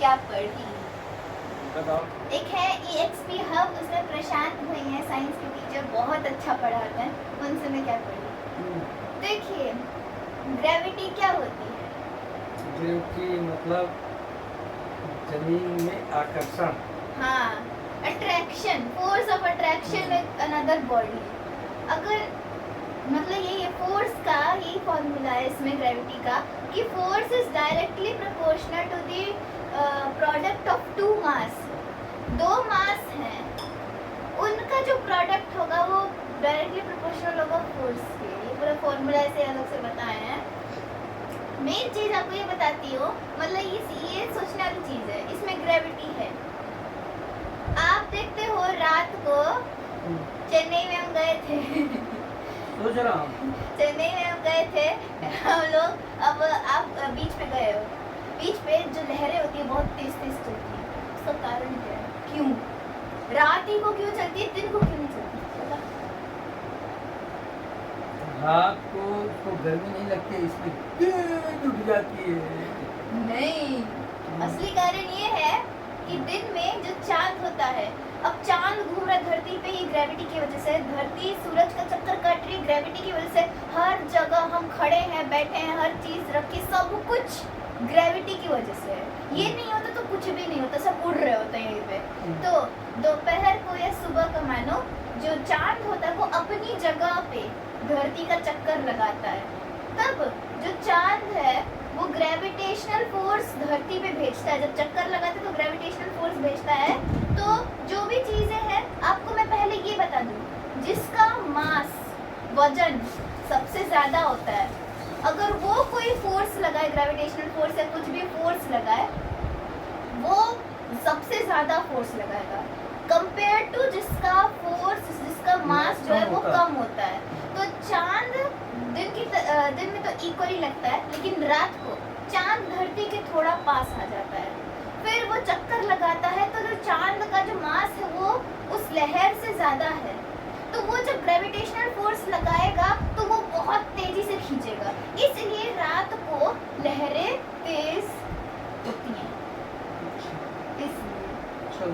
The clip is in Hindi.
क्या पढ़ी। बताओ। एक है EXP हब, उसमें प्रशांत भाई हैं साइंस के टीचर, बहुत अच्छा पढ़ाते हैं, उनसे मैं क्या पढ़ी। देखिए ग्रेविटी क्या होती है। ग्रेविटी मतलब जमीन में आकर्षण। हाँ, attraction, force of attraction with another body. अगर मतलब यही है फोर्स का, यही फॉर्मूला है इसमें ग्रेविटी का कि force is directly proportional to the product of two mass. दो मास हैं, उनका जो प्रोडक्ट होगा वो डायरेक्टली प्रोपोर्शनल होगा फोर्स के। ये पूरा फॉर्मूला ऐसे अलग से बताए हैं। मेन चीज आपको ये बताती हूँ, मतलब ये सोचने वाली चीज है, इसमें ग्रेविटी है। आप देखते हो रात को चेन्नई में हम गए थे सोच रहा हूँ चेन्नई में हम गए थे हम लोग। अब आप बीच पे गए हो, बीच पे जो लहरें होती है बहुत तेज तेज चलती है, उसका कारण क्या है, क्यों रात ही को क्यों चलती है, दिन को क्यों नहीं चलती, पता? रात को गर्मी नहीं लगती है, इसमें तेज उठ जाती है। नहीं, असली कारण ये है कि दिन में जो चांद होता है, अब चांद घूम रहा है धरती पे, ये ग्रेविटी की वजह से। धरती सूरज का चक्कर काट रही है ग्रेविटी की वजह से। हर जगह हम खड़े हैं, बैठे हैं, हर चीज रखी, सब कुछ ग्रेविटी की वजह से है। ये नहीं होता तो कुछ भी नहीं होता, सब उड़ रहे होते हैं यहीं पे। तो दोपहर को या सुबह को मानो, जो चांद होता है वो अपनी जगह पे धरती का चक्कर लगाता है, तब जो चांद है वो ग्रेविटेशनल फोर्स धरती पे भेजता है। जब चक्कर लगाता है तो ग्रेविटेशनल फोर्स भेजता है। तो जो भी चीजें हैं, आपको मैं पहले ये बता दूं, जिसका मास, वजन सबसे ज्यादा होता है, अगर वो कोई फोर्स लगाए, ग्रेविटेशनल फोर्स या कुछ भी फोर्स लगाए, वो सबसे ज्यादा फोर्स लगाएगा कंपेयर टू जिसका फोर्स, जिसका मास जो है वो कम होता है। तो चांद दिन में तो इक्वली लगता है, लेकिन रात को चांद धरती के थोड़ा पास आ जाता है, फिर वो चक्कर लगाता है, तो जो चांद का जो मास है वो उस लहर से ज्यादा है, तो वो जब ग्रेविटेशनल फोर्स लगाएगा तो वो बहुत तेजी से खींचेगा, इसलिए रात को लहरें तेज होती हैं। इसलिए चलो